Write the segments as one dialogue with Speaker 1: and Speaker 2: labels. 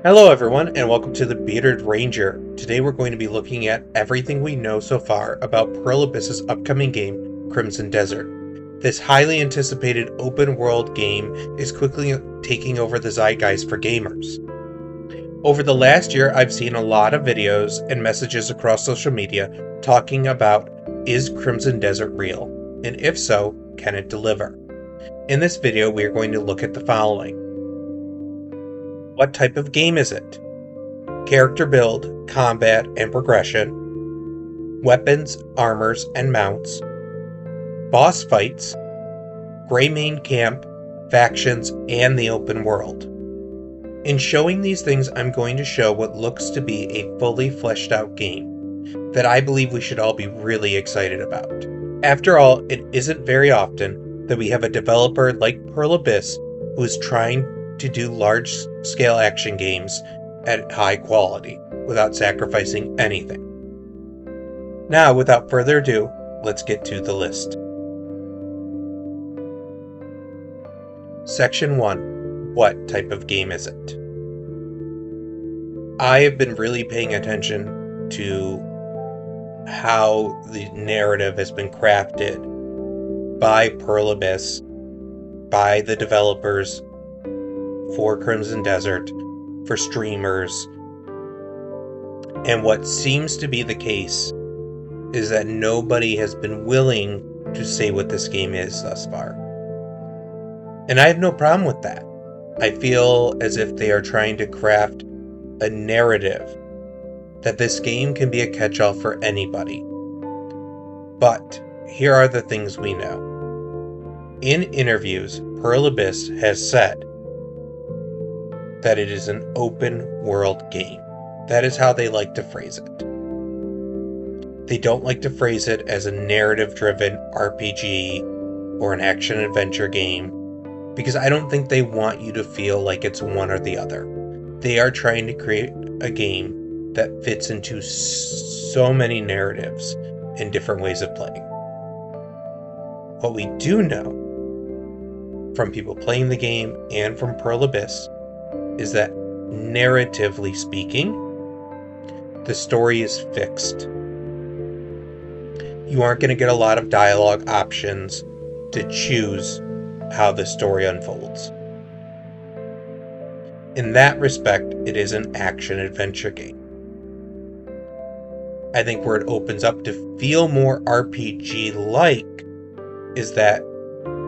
Speaker 1: Hello everyone, and welcome to the Bearded Ranger. Today we're going to be looking at everything we know so far about Pearl Abyss's upcoming game, Crimson Desert. This highly anticipated open-world game is quickly taking over the zeitgeist for gamers. Over the last year, I've seen a lot of videos and messages across social media talking about, is Crimson Desert real? And if so, can it deliver? In this video, we are going to look at the following. What type of game is it? Character build, combat, and progression, weapons, armors, and mounts, boss fights, Greymane Camp, factions, and the open world. In showing these things, I'm going to show what looks to be a fully fleshed out game that I believe we should all be really excited about. After all, it isn't very often that we have a developer like Pearl Abyss who is trying to do large-scale action games at high quality without sacrificing anything. Now, without further ado, let's get to the list. Section 1. What type of game is it? I have been really paying attention to how the narrative has been crafted by Pearl Abyss, by the developers for Crimson Desert, for streamers, and what seems to be the case is that nobody has been willing to say what this game is thus far. And I have no problem with that. I feel as if they are trying to craft a narrative that this game can be a catch-all for anybody. But here are the things we know. In interviews, Pearl Abyss has said that it is an open world game. That is how they like to phrase it. They don't like to phrase it as a narrative-driven RPG or an action-adventure game, because I don't think they want you to feel like it's one or the other. They are trying to create a game that fits into so many narratives and different ways of playing. What we do know from people playing the game and from Pearl Abyss is that, narratively speaking, the story is fixed. You aren't going to get a lot of dialogue options to choose how the story unfolds. In that respect, it is an action-adventure game. I think where it opens up to feel more RPG-like is that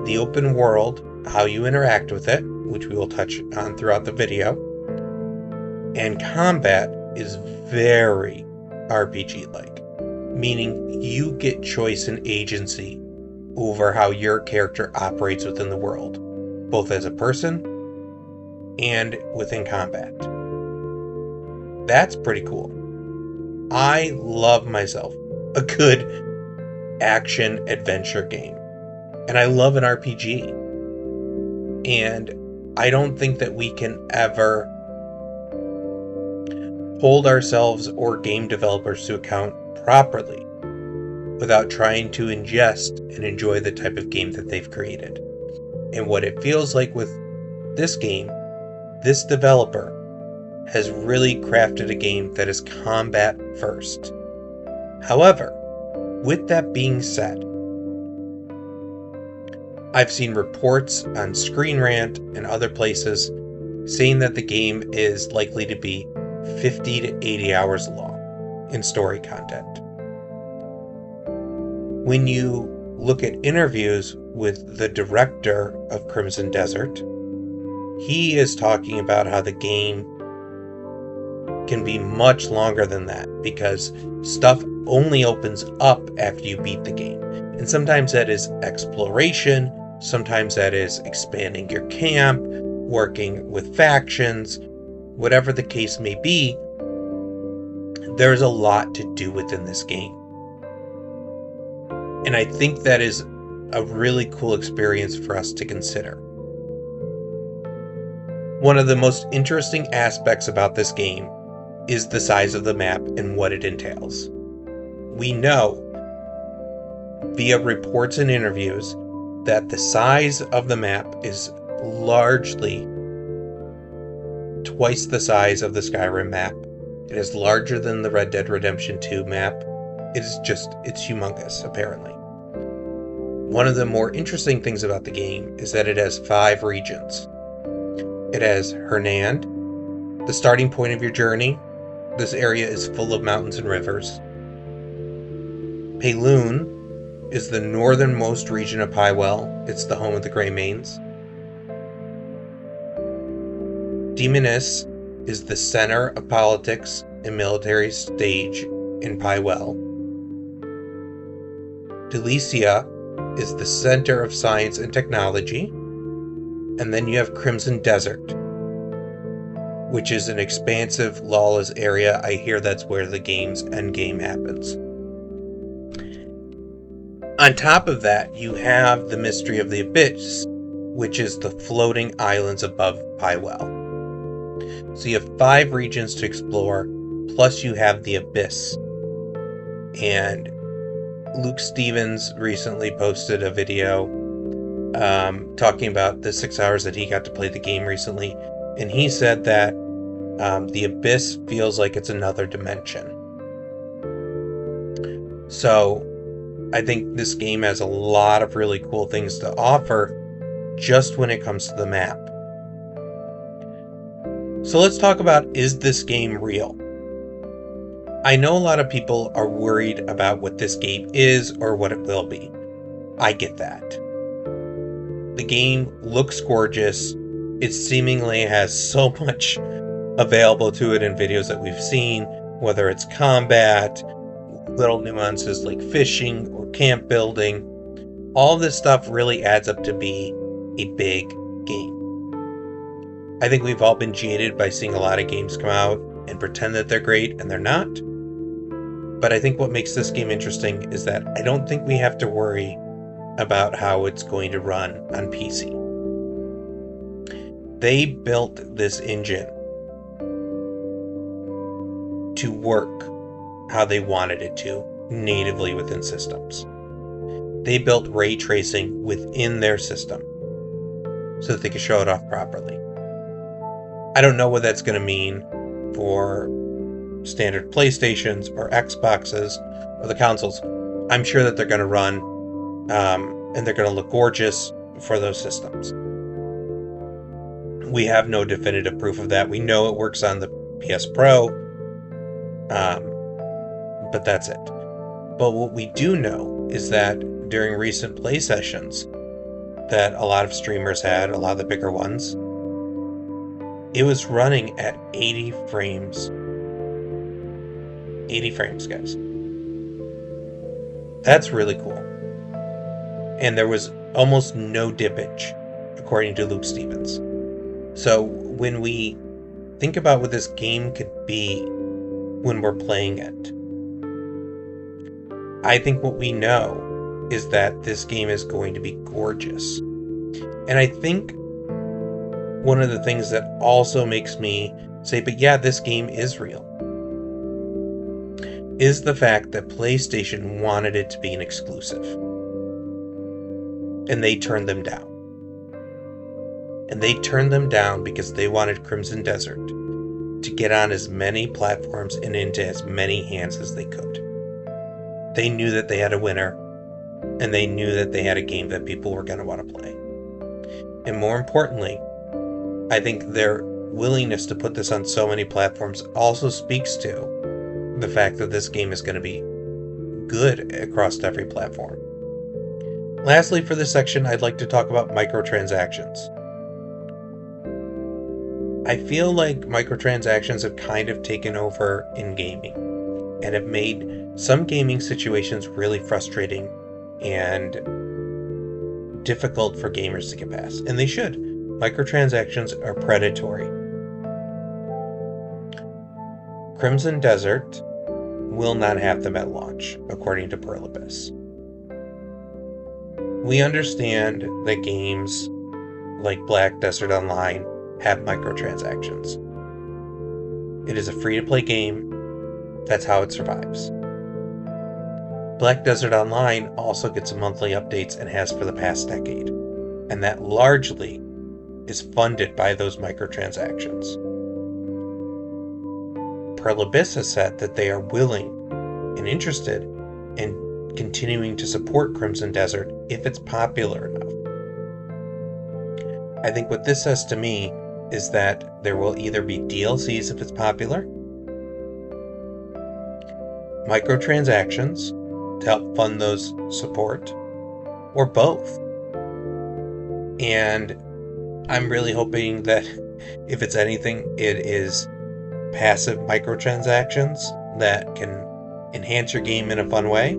Speaker 1: the open world, how you interact with it, which we will touch on throughout the video, and combat is very RPG-like, meaning you get choice and agency over how your character operates within the world, both as a person and within combat. That's pretty cool. I love myself a good action-adventure game, and I love an RPG. And I don't think that we can ever hold ourselves or game developers to account properly without trying to ingest and enjoy the type of game that they've created. And what it feels like with this game, this developer has really crafted a game that is combat first. However, with that being said, I've seen reports on Screen Rant and other places saying that the game is likely to be 50 to 80 hours long in story content. When you look at interviews with the director of Crimson Desert, he is talking about how the game can be much longer than that because stuff only opens up after you beat the game. And sometimes that is exploration, sometimes that is expanding your camp, working with factions, whatever the case may be. There's a lot to do within this game. And I think that is a really cool experience for us to consider. One of the most interesting aspects about this game is the size of the map and what it entails. We know, via reports and interviews, that the size of the map is largely twice the size of the Skyrim map. It is larger than the Red Dead Redemption 2 map. It's humongous, apparently. One of the more interesting things about the game is that it has 5 regions. It has Hernand, the starting point of your journey. This area is full of mountains and rivers. Payloon is the northernmost region of Pywell. It's the home of the Greymanes. Demonis is the center of politics and military stage in Pywell. Delicia is the center of science and technology. And then you have Crimson Desert, which is an expansive, lawless area. I hear that's where the game's endgame happens. On top of that, you have the Mystery of the Abyss, which is the floating islands above Pywell. So you have 5 regions to explore, plus you have the Abyss. And Luke Stevens recently posted a video talking about the 6 hours that he got to play the game recently. And he said that the Abyss feels like it's another dimension. So I think this game has a lot of really cool things to offer just when it comes to the map. So let's talk about, is this game real? I know a lot of people are worried about what this game is or what it will be. I get that. The game looks gorgeous. It seemingly has so much available to it in videos that we've seen, whether it's combat, little nuances like fishing or camp building. All this stuff really adds up to be a big game. I think we've all been jaded by seeing a lot of games come out and pretend that they're great, and they're not. But I think what makes this game interesting is that I don't think we have to worry about how it's going to run on PC. They built this engine to work how they wanted it to, natively within systems. They built ray tracing within their system so that they could show it off properly. I don't know what that's going to mean for standard PlayStations or Xboxes or the consoles. I'm sure that they're going to run and they're going to look gorgeous for those systems. We have no definitive proof of that. We know it works on the PS Pro, but that's it. But what we do know is that during recent play sessions that a lot of streamers had, a lot of the bigger ones, it was running at 80 frames. 80 frames, guys. That's really cool. And there was almost no dippage, according to Luke Stevens. So when we think about what this game could be when we're playing it, I think what we know is that this game is going to be gorgeous. And I think one of the things that also makes me say, but yeah, this game is real, is the fact that PlayStation wanted it to be an exclusive. And they turned them down. And they turned them down because they wanted Crimson Desert to get on as many platforms and into as many hands as they could. They knew that they had a winner, and they knew that they had a game that people were going to want to play. And more importantly, I think their willingness to put this on so many platforms also speaks to the fact that this game is going to be good across every platform. Lastly, for this section, I'd like to talk about microtransactions. I feel like microtransactions have kind of taken over in gaming and have made some gaming situations really frustrating and difficult for gamers to get past. And they should. Microtransactions are predatory. Crimson Desert will not have them at launch, according to Pearl Abyss. We understand that games like Black Desert Online have microtransactions. It is a free-to-play game. That's how it survives. Black Desert Online also gets monthly updates and has for the past decade, and that largely is funded by those microtransactions. Pearl Abyss has said that they are willing and interested in continuing to support Crimson Desert if it's popular enough. I think what this says to me is that there will either be DLCs if it's popular, microtransactions to help fund those support, or both. And I'm really hoping that if it's anything, it is passive microtransactions that can enhance your game in a fun way.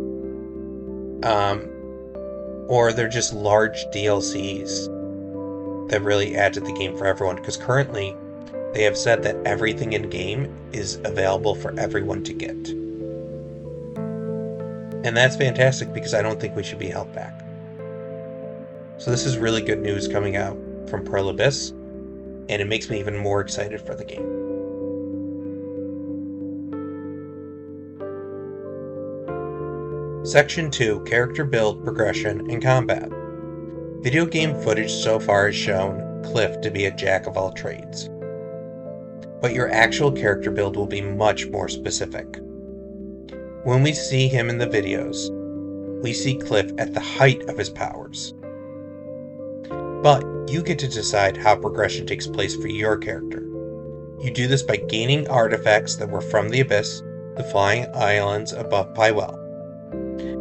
Speaker 1: Or they're just large DLCs that really add to the game for everyone. Because currently, they have said that everything in game is available for everyone to get. And that's fantastic because I don't think we should be held back. So this is really good news coming out from Pearl Abyss, and it makes me even more excited for the game. Section 2, Character Build, Progression, and Combat. Video game footage so far has shown Cliff to be a jack of all trades. But your actual character build will be much more specific. When we see him in the videos, we see Cliff at the height of his powers. But you get to decide how progression takes place for your character. You do this by gaining artifacts that were from the Abyss, the flying islands above Pywell,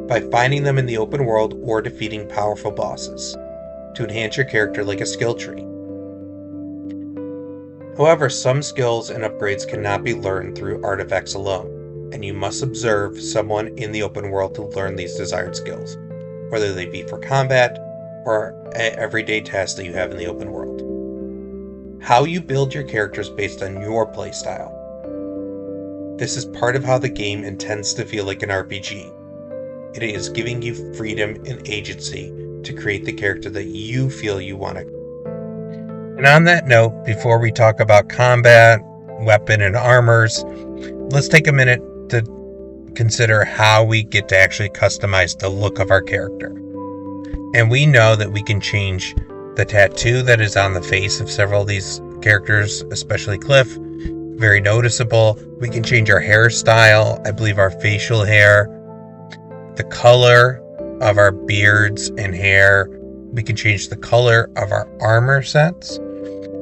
Speaker 1: by finding them in the open world or defeating powerful bosses, to enhance your character like a skill tree. However, some skills and upgrades cannot be learned through artifacts alone, and you must observe someone in the open world to learn these desired skills, whether they be for combat or everyday tasks that you have in the open world. How you build your characters based on your playstyle. This is part of how the game intends to feel like an RPG. It is giving you freedom and agency to create the character that you feel you want to. And on that note, before we talk about combat, weapon, and armors, let's take a minute to consider how we get to actually customize the look of our character. And we know that we can change the tattoo that is on the face of several of these characters, especially Cliff. Very noticeable. We can change our hairstyle, I believe our facial hair, the color of our beards and hair. We can change the color of our armor sets.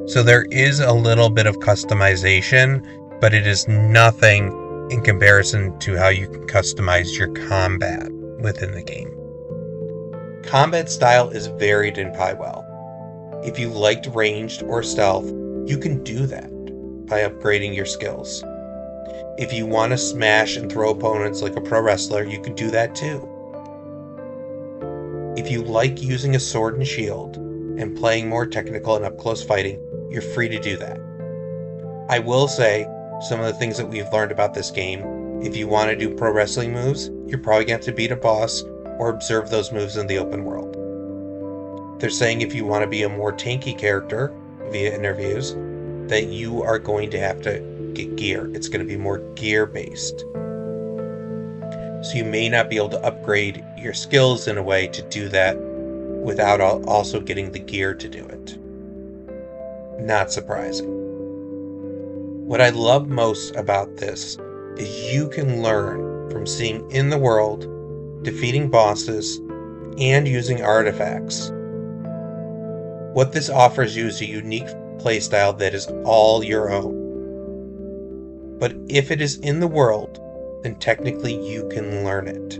Speaker 1: So there is a little bit of customization, but it is nothing in comparison to how you can customize your combat within the game. Combat style is varied in Pywell. If you liked ranged or stealth, you can do that by upgrading your skills. If you want to smash and throw opponents like a pro wrestler, you can do that too. If you like using a sword and shield and playing more technical and up-close fighting, you're free to do that. I will say, some of the things that we've learned about this game, if you want to do pro wrestling moves, you're probably going to have to beat a boss or observe those moves in the open world. They're saying if you want to be a more tanky character via interviews, that you are going to have to get gear. It's going to be more gear based. So you may not be able to upgrade your skills in a way to do that without also getting the gear to do it. Not surprising. What I love most about this is you can learn from seeing in the world, defeating bosses, and using artifacts. What this offers you is a unique playstyle that is all your own. But if it is in the world, then technically you can learn it.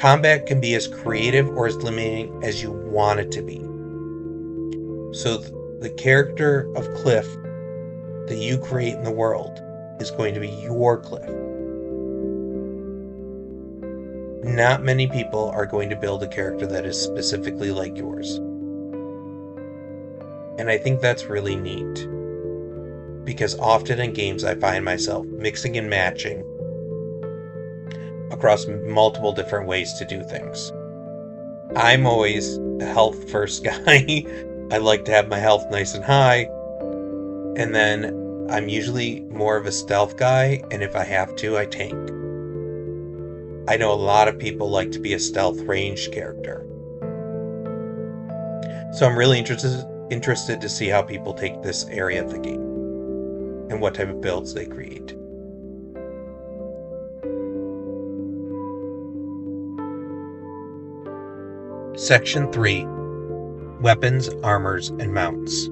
Speaker 1: Combat can be as creative or as limiting as you want it to be. So the character of Cliff that you create in the world is going to be your Cliff. Not many people are going to build a character that is specifically like yours. And I think that's really neat. Because often in games I find myself mixing and matching across multiple different ways to do things. I'm always a health first guy. I like to have my health nice and high. And then I'm usually more of a stealth guy, and if I have to, I tank. I know a lot of people like to be a stealth ranged character. So I'm really interested to see how people take this area of the game. and what type of builds they create. Section 3. Weapons, armors, and mounts.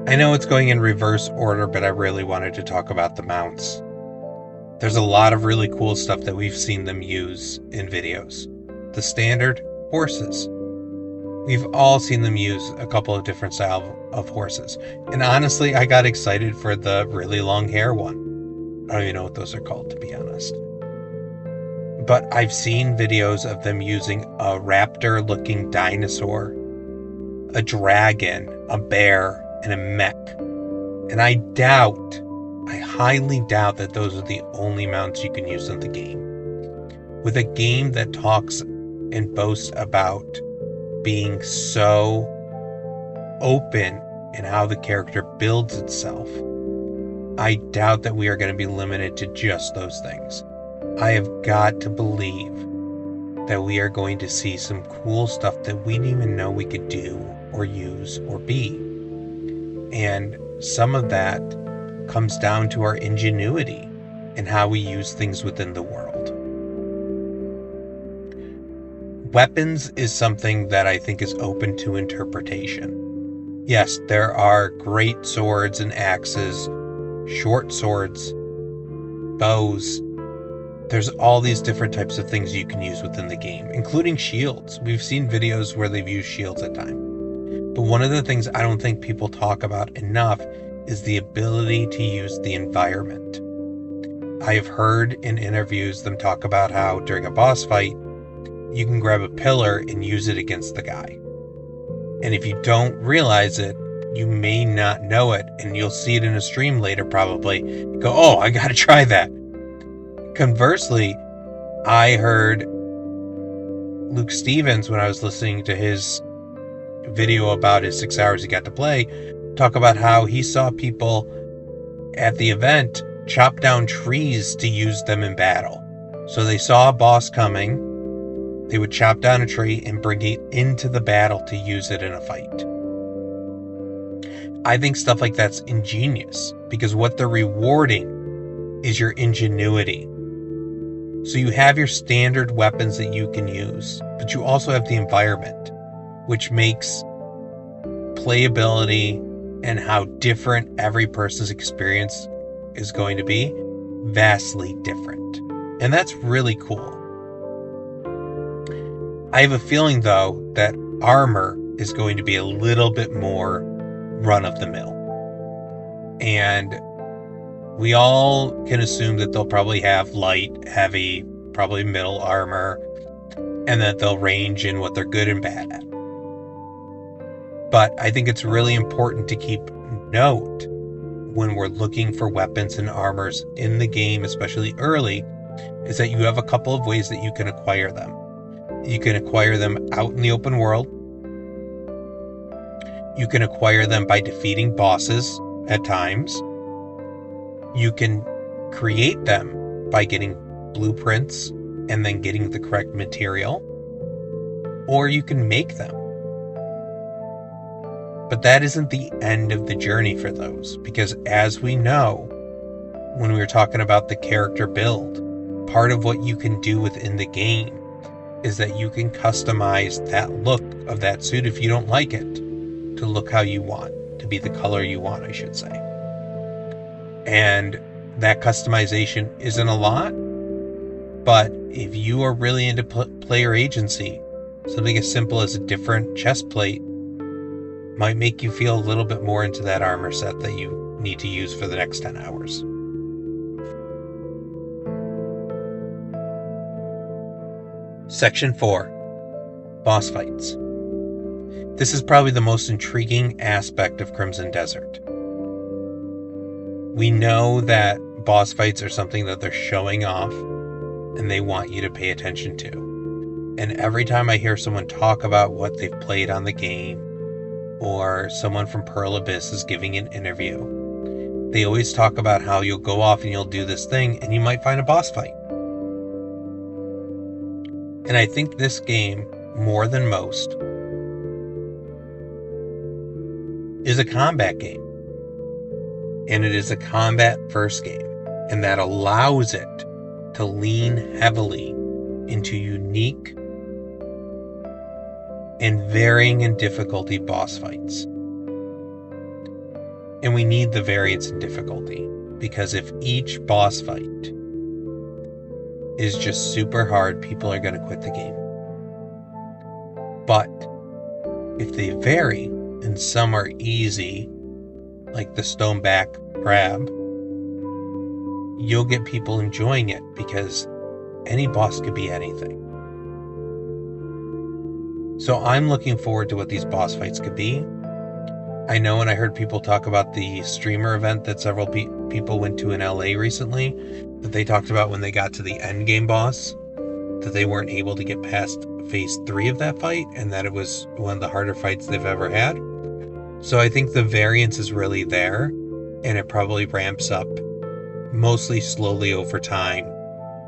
Speaker 1: I know it's going in reverse order, but I really wanted to talk about the mounts. There's a lot of really cool stuff that we've seen them use in videos. The standard, horses. We've all seen them use a couple of different styles of horses. And honestly, I got excited for the really long hair one. I don't even know what those are called, to be honest. But I've seen videos of them using a raptor-looking dinosaur, a dragon, a bear, and a mech. And I highly doubt that those are the only mounts you can use in the game. With a game that talks and boasts about being so open in how the character builds itself, I doubt that we are going to be limited to just those things. I have got to believe that we are going to see some cool stuff that we didn't even know we could do or use or be. And some of that comes down to our ingenuity and how we use things within the world. Weapons is something that I think is open to interpretation. Yes, there are great swords and axes, short swords, bows. There's all these different types of things you can use within the game, including shields. We've seen videos where they've used shields at times. But one of the things I don't think people talk about enough is the ability to use the environment. I have heard in interviews them talk about how during a boss fight, you can grab a pillar and use it against the guy. And if you don't realize it, you may not know it, and you'll see it in a stream later probably. You go, oh, I gotta try that. Conversely, I heard Luke Stevens, when I was listening to his video about his 6 hours he got to play, talk about how he saw people at the event chop down trees to use them in battle. So they saw a boss coming, they would chop down a tree and bring it into the battle to use it in a fight. I think stuff like that's ingenious, because what they're rewarding is your ingenuity. So you have your standard weapons that you can use, but you also have the environment, which makes playability and how different every person's experience is going to be vastly different. And that's really cool. I have a feeling, though, that armor is going to be a little bit more run-of-the-mill. And we all can assume that they'll probably have light, heavy, probably middle armor, and that they'll range in what they're good and bad at. But I think it's really important to keep note when we're looking for weapons and armors in the game, especially early, is that you have a couple of ways that you can acquire them. You can acquire them out in the open world. You can acquire them by defeating bosses at times. You can create them by getting blueprints and then getting the correct material. Or you can make them. But that isn't the end of the journey for those, because as we know, when we were talking about the character build, part of what you can do within the game is that you can customize that look of that suit if you don't like it to look how you want, to be the color you want, I should say. And that customization isn't a lot, but if you are really into player agency, something as simple as a different chest plate might make you feel a little bit more into that armor set that you need to use for the next 10 hours. Section 4. Boss fights. This is probably the most intriguing aspect of Crimson Desert. We know that boss fights are something that they're showing off and they want you to pay attention to. And every time I hear someone talk about what they've played on the game, or someone from Pearl Abyss is giving an interview, they always talk about how you'll go off and you'll do this thing and you might find a boss fight. And I think this game, more than most, is a combat game. And it is a combat-first game, and that allows it to lean heavily into unique and varying in difficulty boss fights. And we need the variance in difficulty, because if each boss fight is just super hard, people are going to quit the game. But if they vary, and some are easy, like the Stoneback Crab, you'll get people enjoying it, because any boss could be anything. So I'm looking forward to what these boss fights could be. I know, and I heard people talk about the streamer event that several people went to in LA recently, that they talked about when they got to the end game boss, that they weren't able to get past phase 3 of that fight, and that it was one of the harder fights they've ever had. So I think the variance is really there, and it probably ramps up mostly slowly over time,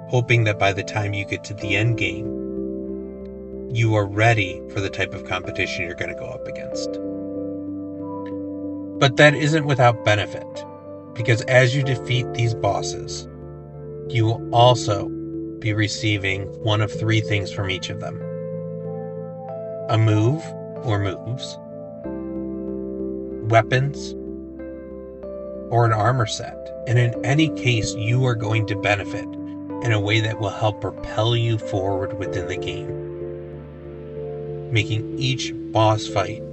Speaker 1: hoping that by the time you get to the end game, you are ready for the type of competition you're going to go up against. But that isn't without benefit, because as you defeat these bosses, you will also be receiving one of 3 things from each of them: a move or moves, weapons, or an armor set. And in any case, you are going to benefit in a way that will help propel you forward within the game, making each boss fight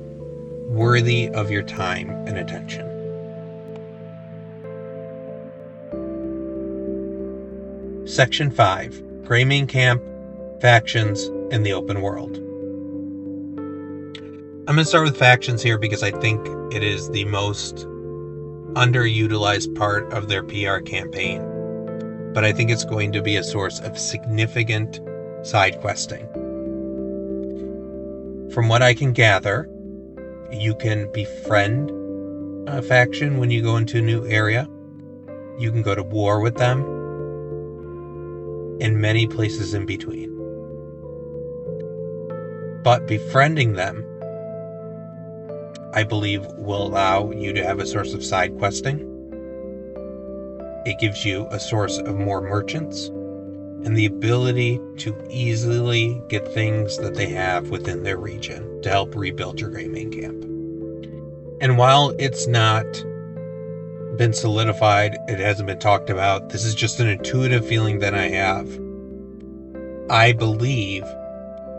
Speaker 1: worthy of your time and attention. Section 5. Greymane Camp, Factions, and the Open World. I'm going to start with factions here because I think it is the most underutilized part of their PR campaign. But I think it's going to be a source of significant side questing. From what I can gather, you can befriend a faction when you go into a new area. You can go to war with them, and many places in between. But befriending them, I believe, will allow you to have a source of side questing. It gives you a source of more merchants and the ability to easily get things that they have within their region to help rebuild your Greymane Camp. And while it's not been solidified, it hasn't been talked about, this is just an intuitive feeling that I have. I believe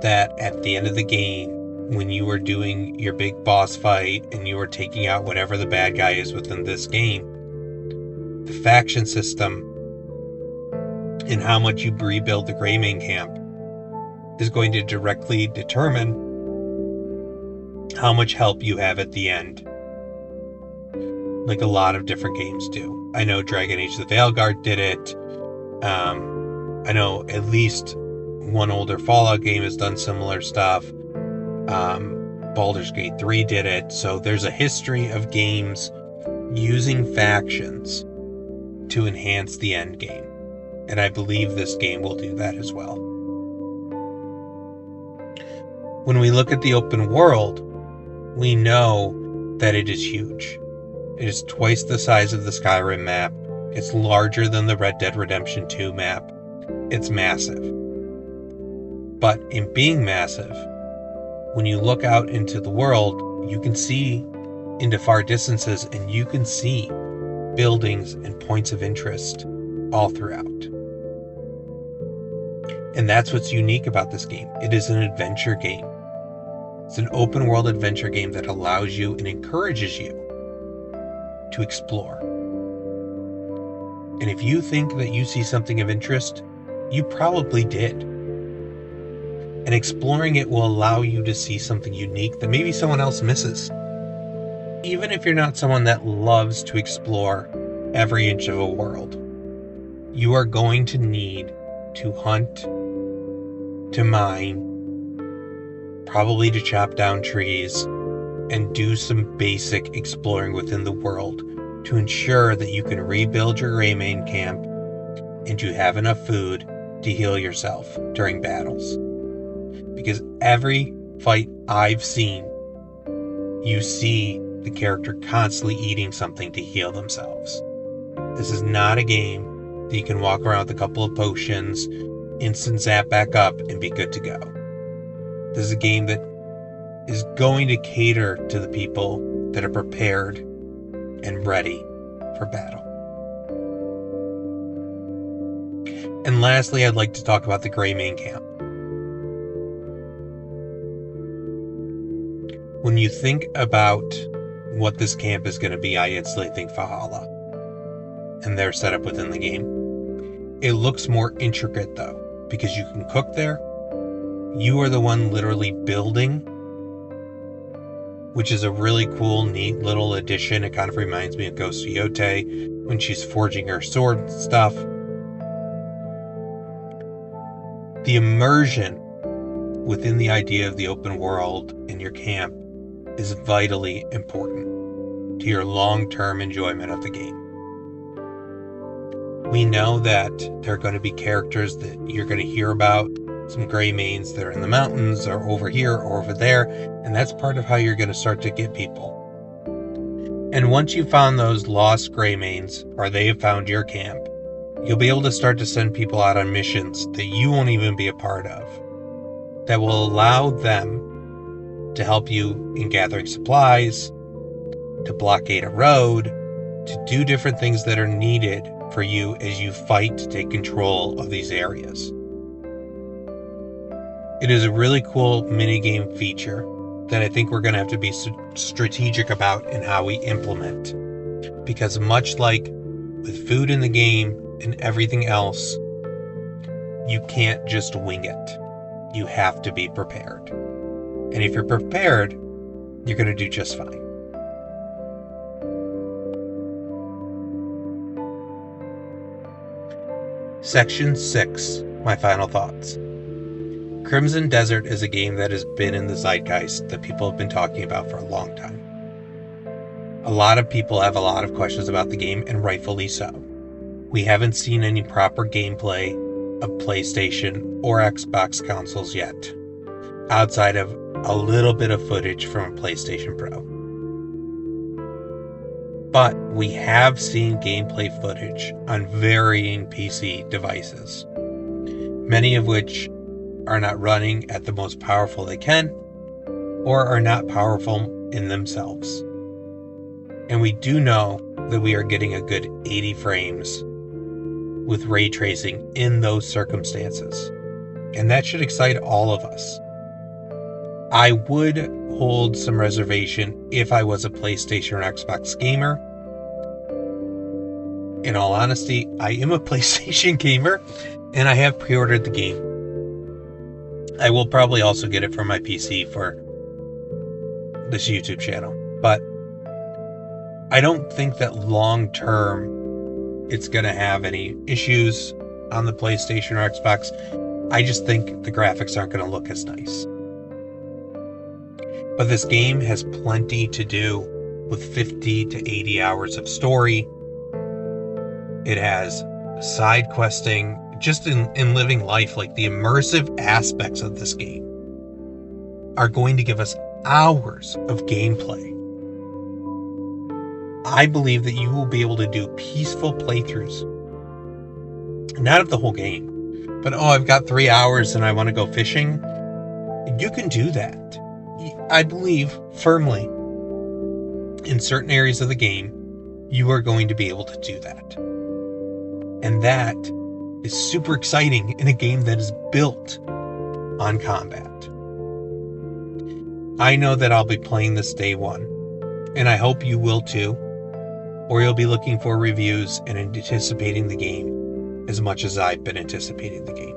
Speaker 1: that at the end of the game, when you are doing your big boss fight and you are taking out whatever the bad guy is within this game, the faction system and how much you rebuild the Greymane Camp is going to directly determine how much help you have at the end, like a lot of different games do. I know Dragon Age the Veilguard did it. I know at least one older Fallout game has done similar stuff. Baldur's Gate 3 did it. So there's a history of games using factions to enhance the end game. And I believe this game will do that as well. When we look at the open world, we know that it is huge. It is twice the size of the Skyrim map. It's larger than the Red Dead Redemption 2 map. It's massive. But in being massive, when you look out into the world, you can see into far distances and you can see buildings and points of interest all throughout. And that's what's unique about this game. It is an adventure game. It's an open world adventure game that allows you and encourages you to explore. And if you think that you see something of interest, you probably did. And exploring it will allow you to see something unique that maybe someone else misses. Even if you're not someone that loves to explore every inch of a world, you are going to need to hunt, to mine, probably to chop down trees, and do some basic exploring within the world to ensure that you can rebuild your Greymane Camp and you have enough food to heal yourself during battles. Because every fight I've seen, you see the character constantly eating something to heal themselves. This is not a game that you can walk around with a couple of potions, instant zap back up, and be good to go. This is a game that is going to cater to the people that are prepared and ready for battle. And lastly, I'd like to talk about the Greymane camp. When you think about what this camp is going to be, I instantly think Valhalla and their setup within the game. It looks more intricate though, because you can cook there. You are the one literally building, which is a really cool, neat little addition. It kind of reminds me of Ghost of Yotei when she's forging her sword and stuff. The immersion within the idea of the open world in your camp is vitally important to your long-term enjoyment of the game. We know that there are going to be characters that you're going to hear about, some Greymanes that are in the mountains or over here or over there, and that's part of how you're going to start to get people. And once you've found those lost Greymanes, or they have found your camp, you'll be able to start to send people out on missions that you won't even be a part of, that will allow them to help you in gathering supplies, to blockade a road, to do different things that are needed for you as you fight to take control of these areas. It is a really cool minigame feature that I think we're going to have to be strategic about in how we implement. Because much like with food in the game and everything else, you can't just wing it. You have to be prepared. And if you're prepared, you're going to do just fine. Section 6, my final thoughts. Crimson Desert is a game that has been in the zeitgeist that people have been talking about for a long time. A lot of people have a lot of questions about the game, and rightfully so. We haven't seen any proper gameplay of PlayStation or Xbox consoles yet, outside of a little bit of footage from a PlayStation Pro. But we have seen gameplay footage on varying PC devices, many of which are not running at the most powerful they can, or are not powerful in themselves. And we do know that we are getting a good 80 frames with ray tracing in those circumstances. And that should excite all of us. I would hold some reservation if I was a PlayStation or Xbox gamer. In all honesty, I am a PlayStation gamer, and I have pre-ordered the game. I will probably also get it from my PC for this YouTube channel, but I don't think that long term it's going to have any issues on the PlayStation or Xbox. I just think the graphics aren't going to look as nice. But this game has plenty to do with 50 to 80 hours of story. It has side questing, just in living life, like the immersive aspects of this game are going to give us hours of gameplay. I believe that you will be able to do peaceful playthroughs. Not of the whole game, but I've got 3 hours and I want to go fishing. You can do that. I believe firmly in certain areas of the game, you are going to be able to do that. And that is super exciting in a game that is built on combat. I know that I'll be playing this day one, and I hope you will too, or you'll be looking for reviews and anticipating the game as much as I've been anticipating the game.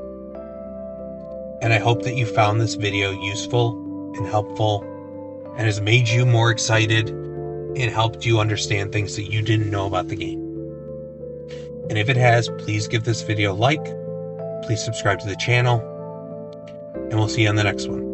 Speaker 1: And I hope that you found this video useful and helpful and has made you more excited and helped you understand things that you didn't know about the game. And if it has, please give this video a like, please subscribe to the channel, and we'll see you on the next one.